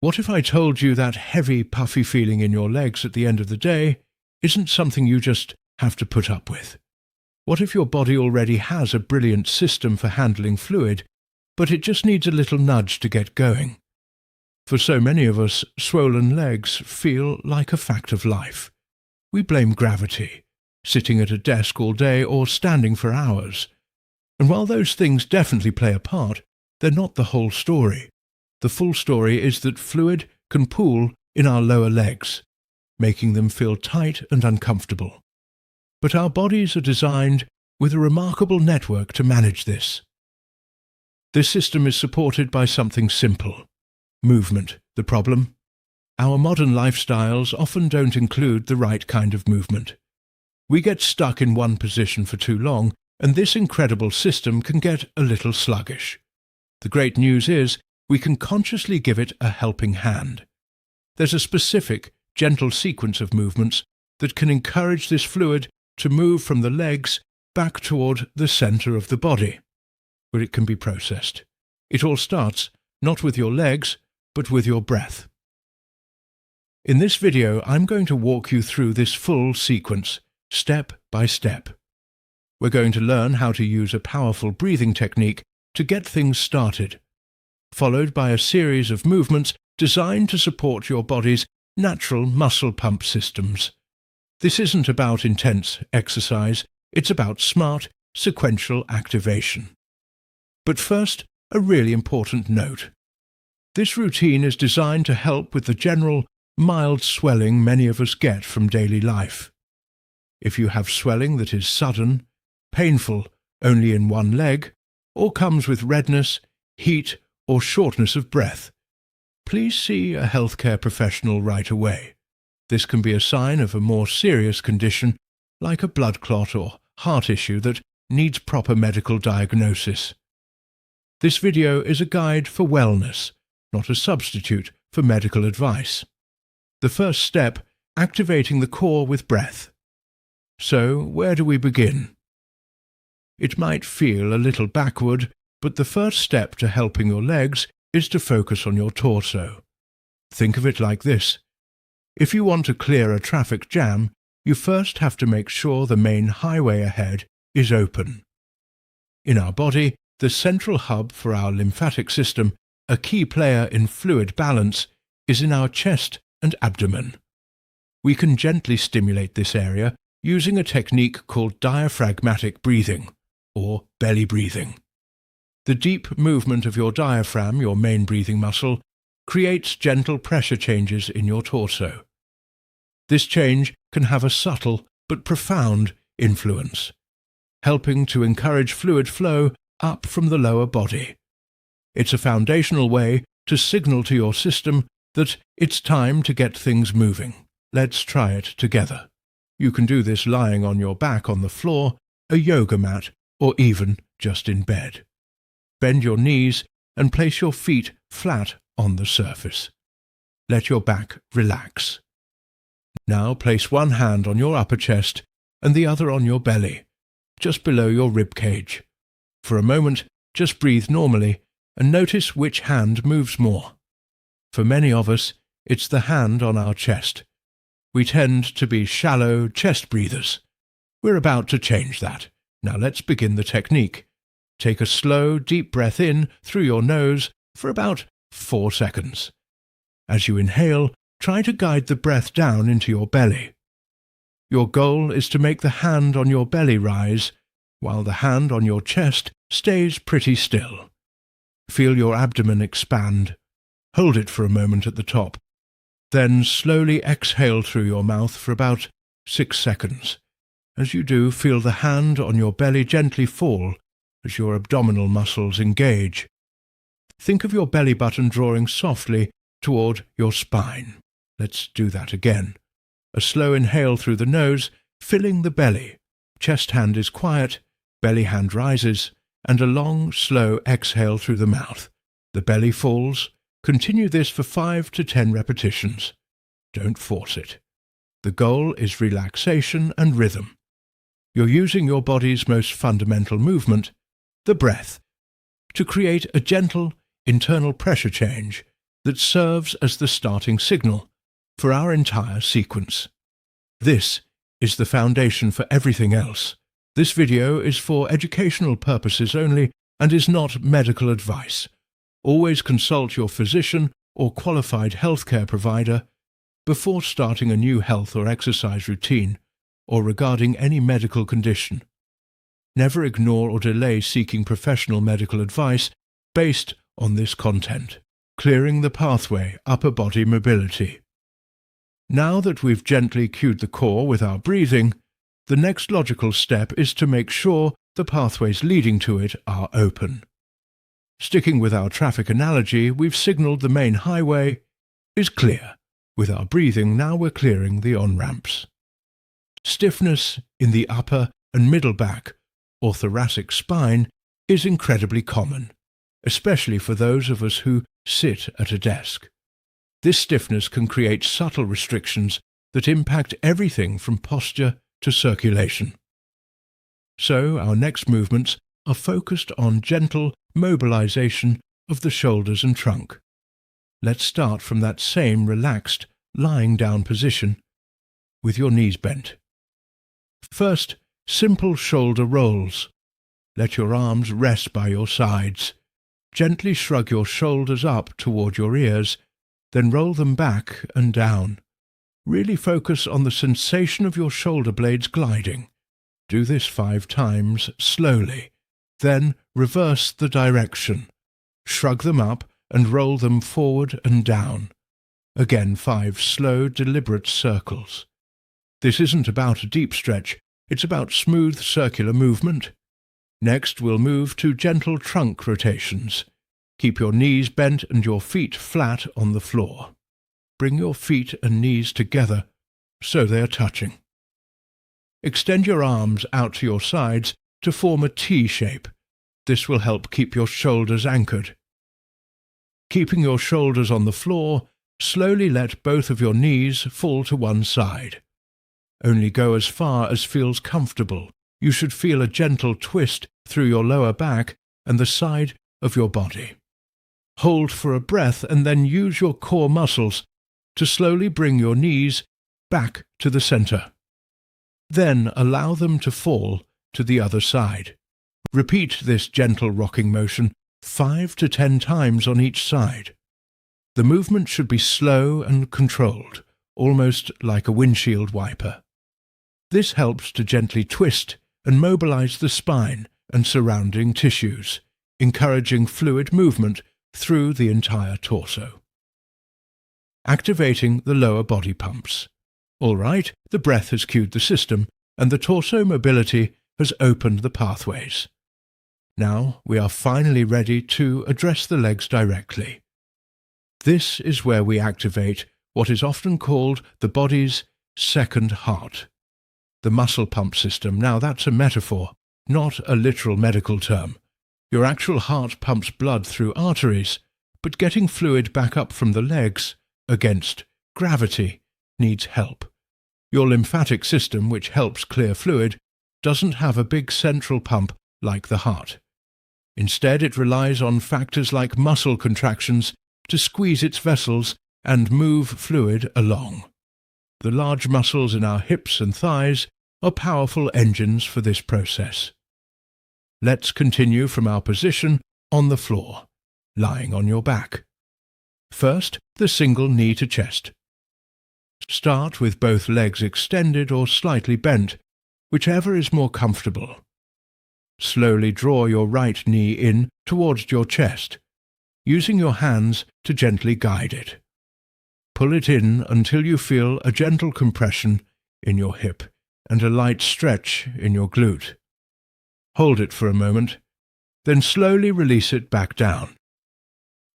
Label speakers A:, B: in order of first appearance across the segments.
A: What if I told you that heavy, puffy feeling in your legs at the end of the day isn't something you just have to put up with? What if your body already has a brilliant system for handling fluid, but it just needs a little nudge to get going? For so many of us, swollen legs feel like a fact of life. We blame gravity, sitting at a desk all day or standing for hours. And while those things definitely play a part, they're not the whole story. The full story is that fluid can pool in our lower legs, making them feel tight and uncomfortable. But our bodies are designed with a remarkable network to manage this. This system is supported by something simple: movement. The problem? Our modern lifestyles often don't include the right kind of movement. We get stuck in one position for too long, and this incredible system can get a little sluggish. The great news is we can consciously give it a helping hand. There's a specific, gentle sequence of movements that can encourage this fluid to move from the legs back toward the center of the body, where it can be processed. It all starts not with your legs, but with your breath. In this video, I'm going to walk you through this full sequence, step by step. We're going to learn how to use a powerful breathing technique to get things started, followed by a series of movements designed to support your body's natural muscle pump systems. This isn't about intense exercise, it's about smart, sequential activation. But first, a really important note. This routine is designed to help with the general, mild swelling many of us get from daily life. If you have swelling that is sudden, painful only in one leg, or comes with redness, heat, or shortness of breath, please see a healthcare professional right away. This can be a sign of a more serious condition, like a blood clot or heart issue that needs proper medical diagnosis. This video is a guide for wellness, not a substitute for medical advice. The first step, activating the core with breath. So, where do we begin? It might feel a little backward, but the first step to helping your legs is to focus on your torso. Think of it like this. If you want to clear a traffic jam, you first have to make sure the main highway ahead is open. In our body, the central hub for our lymphatic system, a key player in fluid balance, is in our chest and abdomen. We can gently stimulate this area using a technique called diaphragmatic breathing, or belly breathing. The deep movement of your diaphragm, your main breathing muscle, creates gentle pressure changes in your torso. This change can have a subtle but profound influence, helping to encourage fluid flow up from the lower body. It's a foundational way to signal to your system that it's time to get things moving. Let's try it together. You can do this lying on your back on the floor, a yoga mat, or even just in bed. Bend your knees and place your feet flat on the surface. Let your back relax. Now place one hand on your upper chest and the other on your belly, just below your rib cage. For a moment, just breathe normally and notice which hand moves more. For many of us, it's the hand on our chest. We tend to be shallow chest breathers. We're about to change that. Now let's begin the technique. Take a slow, deep breath in through your nose for about 4 seconds. As you inhale, try to guide the breath down into your belly. Your goal is to make the hand on your belly rise, while the hand on your chest stays pretty still. Feel your abdomen expand. Hold it for a moment at the top. Then slowly exhale through your mouth for about 6 seconds. As you do, feel the hand on your belly gently fall as your abdominal muscles engage. Think of your belly button drawing softly toward your spine. Let's do that again. A slow inhale through the nose, filling the belly. Chest hand is quiet, belly hand rises, and a long, slow exhale through the mouth. The belly falls. Continue this for 5 to 10 repetitions. Don't force it. The goal is relaxation and rhythm. You're using your body's most fundamental movement, the breath, to create a gentle internal pressure change that serves as the starting signal for our entire sequence. This is the foundation for everything else. This video is for educational purposes only and is not medical advice. Always consult your physician or qualified healthcare provider before starting a new health or exercise routine or regarding any medical condition. Never ignore or delay seeking professional medical advice based on this content. Clearing the pathway, upper body mobility. Now that we've gently cued the core with our breathing, the next logical step is to make sure the pathways leading to it are open. Sticking with our traffic analogy, we've signaled the main highway is clear. With our breathing, now we're clearing the on-ramps. Stiffness in the upper and middle back or thoracic spine is incredibly common, especially for those of us who sit at a desk. This stiffness can create subtle restrictions that impact everything from posture to circulation. So our next movements are focused on gentle mobilization of the shoulders and trunk. Let's start from that same relaxed, lying down position with your knees bent. First, simple shoulder rolls. Let your arms rest by your sides. Gently shrug your shoulders up toward your ears, then roll them back and down. Really focus on the sensation of your shoulder blades gliding. Do this 5 times slowly. Then reverse the direction. Shrug them up and roll them forward and down. Again 5 slow, deliberate circles. This isn't about a deep stretch, it's about smooth circular movement. Next we'll move to gentle trunk rotations. Keep your knees bent and your feet flat on the floor. Bring your feet and knees together so they are touching. Extend your arms out to your sides to form a T shape. This will help keep your shoulders anchored. Keeping your shoulders on the floor, slowly let both of your knees fall to one side. Only go as far as feels comfortable. You should feel a gentle twist through your lower back and the side of your body. Hold for a breath and then use your core muscles to slowly bring your knees back to the center. Then allow them to fall to the other side. Repeat this gentle rocking motion 5 to 10 times on each side. The movement should be slow and controlled, almost like a windshield wiper. This helps to gently twist and mobilize the spine and surrounding tissues, encouraging fluid movement through the entire torso. Activating the lower body pumps. All right, the breath has cued the system, and the torso mobility has opened the pathways. Now we are finally ready to address the legs directly. This is where we activate what is often called the body's second heart. The muscle pump system. Now that's a metaphor, not a literal medical term. Your actual heart pumps blood through arteries, but getting fluid back up from the legs against gravity needs help. Your lymphatic system, which helps clear fluid, doesn't have a big central pump like the heart. Instead, it relies on factors like muscle contractions to squeeze its vessels and move fluid along. The large muscles in our hips and thighs are powerful engines for this process. Let's continue from our position on the floor, lying on your back. First, the single knee to chest. Start with both legs extended or slightly bent, whichever is more comfortable. Slowly draw your right knee in towards your chest, using your hands to gently guide it. Pull it in until you feel a gentle compression in your hip and a light stretch in your glute. Hold it for a moment, then slowly release it back down.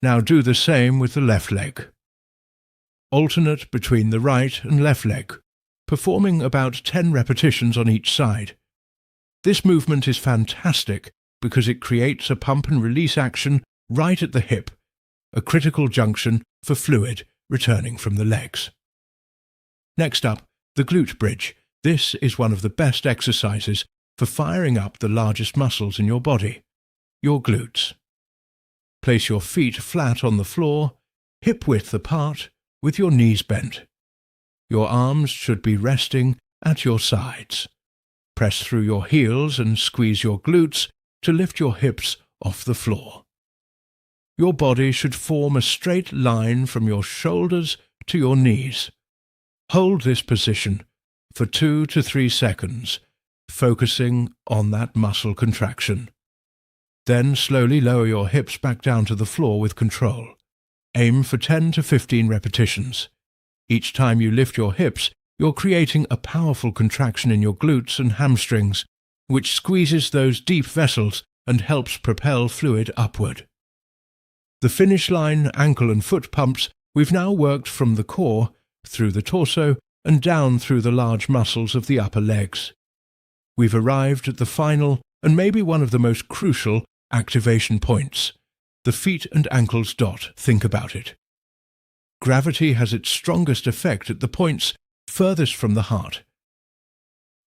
A: Now do the same with the left leg. Alternate between the right and left leg, performing about 10 repetitions on each side. This movement is fantastic because it creates a pump and release action right at the hip, a critical junction for fluid returning from the legs. Next up, the glute bridge. This is one of the best exercises for firing up the largest muscles in your body, your glutes. Place your feet flat on the floor hip-width apart with your knees bent. Your arms should be resting at your sides. Press through your heels and squeeze your glutes to lift your hips off the floor. Your body should form a straight line from your shoulders to your knees. Hold this position for 2 to 3 seconds, focusing on that muscle contraction. Then slowly lower your hips back down to the floor with control. Aim for 10 to 15 repetitions. Each time you lift your hips, you're creating a powerful contraction in your glutes and hamstrings, which squeezes those deep vessels and helps propel fluid upward. The finish line ankle and foot pumps, we've now worked from the core, through the torso, and down through the large muscles of the upper legs. We've arrived at the final and maybe one of the most crucial activation points, the feet and ankles dot. Think about it. Gravity has its strongest effect at the points furthest from the heart.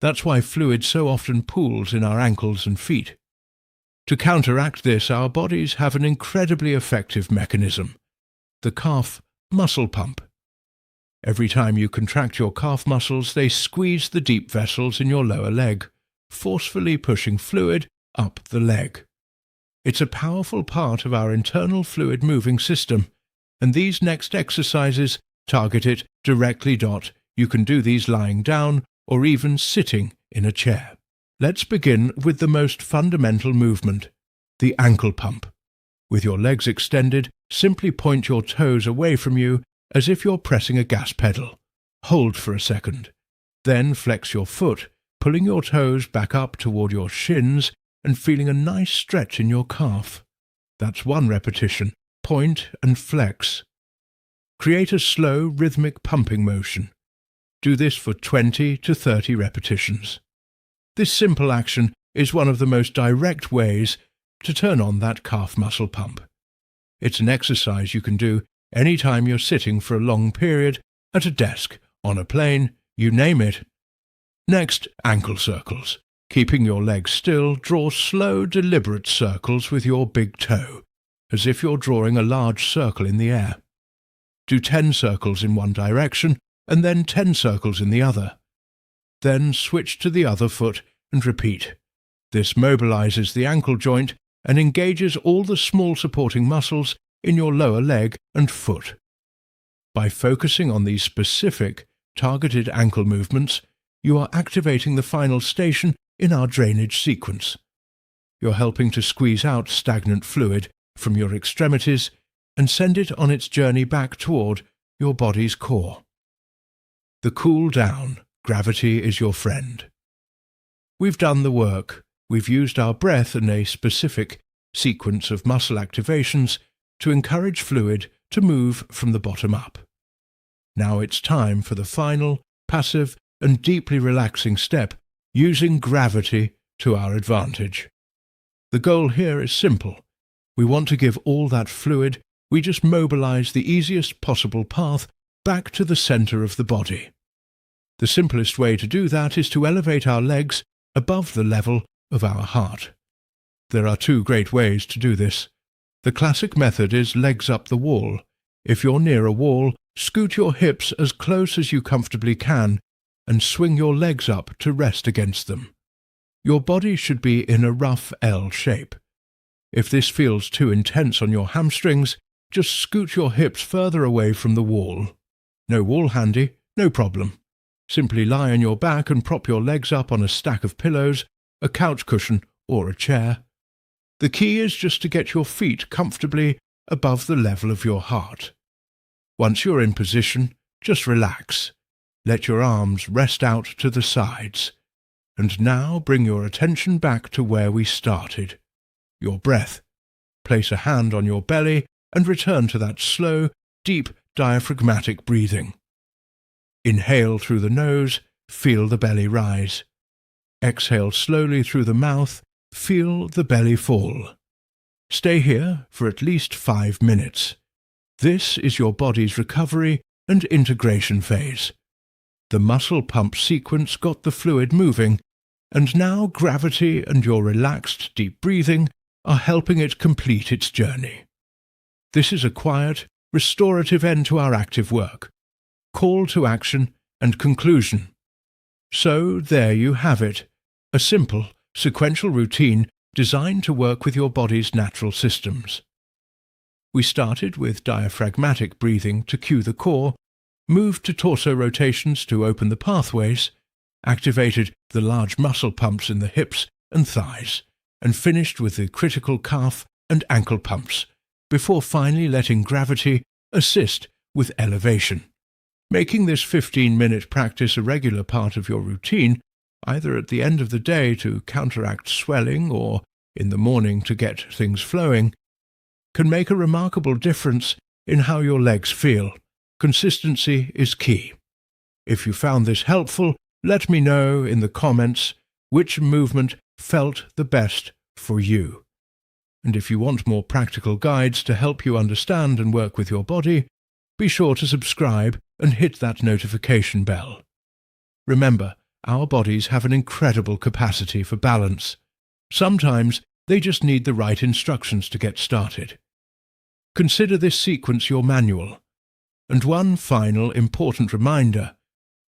A: That's why fluid so often pools in our ankles and feet. To counteract this, our bodies have an incredibly effective mechanism, the calf muscle pump. Every time you contract your calf muscles, they squeeze the deep vessels in your lower leg, forcefully pushing fluid up the leg. It's a powerful part of our internal fluid moving system, and these next exercises target it directly. You can do these lying down or even sitting in a chair. Let's begin with the most fundamental movement, the ankle pump. With your legs extended, simply point your toes away from you as if you're pressing a gas pedal. Hold for a second. Then flex your foot, pulling your toes back up toward your shins and feeling a nice stretch in your calf. That's 1 repetition. Point and flex. Create a slow, rhythmic pumping motion. Do this for 20 to 30 repetitions. This simple action is one of the most direct ways to turn on that calf muscle pump. It's an exercise you can do anytime you're sitting for a long period, at a desk, on a plane, you name it. Next, ankle circles. Keeping your legs still, draw slow, deliberate circles with your big toe, as if you're drawing a large circle in the air. Do 10 circles in one direction, and then 10 circles in the other. Then switch to the other foot and repeat. This mobilizes the ankle joint and engages all the small supporting muscles in your lower leg and foot. By focusing on these specific, targeted ankle movements, you are activating the final station in our drainage sequence. You're helping to squeeze out stagnant fluid from your extremities and send it on its journey back toward your body's core. The cool down. Gravity is your friend. We've done the work. We've used our breath and a specific sequence of muscle activations to encourage fluid to move from the bottom up. Now it's time for the final, passive, and deeply relaxing step, using gravity to our advantage. The goal here is simple. We want to give all that fluid we just mobilize the easiest possible path back to the center of the body. The simplest way to do that is to elevate our legs above the level of our heart. There are 2 great ways to do this. The classic method is legs up the wall. If you're near a wall, scoot your hips as close as you comfortably can and swing your legs up to rest against them. Your body should be in a rough L shape. If this feels too intense on your hamstrings, just scoot your hips further away from the wall. No wall handy? No problem. Simply lie on your back and prop your legs up on a stack of pillows, a couch cushion, or a chair. The key is just to get your feet comfortably above the level of your heart. Once you're in position, just relax. Let your arms rest out to the sides. And now bring your attention back to where we started. Your breath. Place a hand on your belly and return to that slow, deep diaphragmatic breathing. Inhale through the nose, feel the belly rise. Exhale slowly through the mouth, feel the belly fall. Stay here for at least 5 minutes. This is your body's recovery and integration phase. The muscle pump sequence got the fluid moving, and now gravity and your relaxed deep breathing are helping it complete its journey. This is a quiet, restorative end to our active work, call to action and conclusion. So there you have it, a simple, sequential routine designed to work with your body's natural systems. We started with diaphragmatic breathing to cue the core, moved to torso rotations to open the pathways, activated the large muscle pumps in the hips and thighs, and finished with the critical calf and ankle pumps, before finally letting gravity assist with elevation. Making this 15-minute practice a regular part of your routine, either at the end of the day to counteract swelling or in the morning to get things flowing, can make a remarkable difference in how your legs feel. Consistency is key. If you found this helpful, let me know in the comments which movement felt the best for you. And if you want more practical guides to help you understand and work with your body, be sure to subscribe and hit that notification bell. Remember, our bodies have an incredible capacity for balance. Sometimes they just need the right instructions to get started. Consider this sequence your manual. And one final important reminder: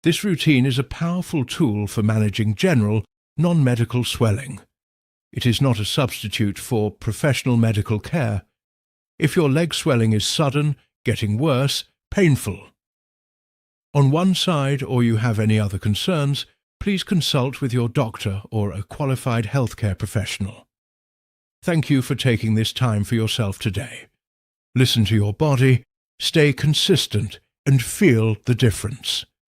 A: this routine is a powerful tool for managing general, non-medical swelling. It is not a substitute for professional medical care. If your leg swelling is sudden, getting worse, painful on one side, or you have any other concerns, please consult with your doctor or a qualified healthcare professional. Thank you for taking this time for yourself today. Listen to your body, stay consistent, and feel the difference.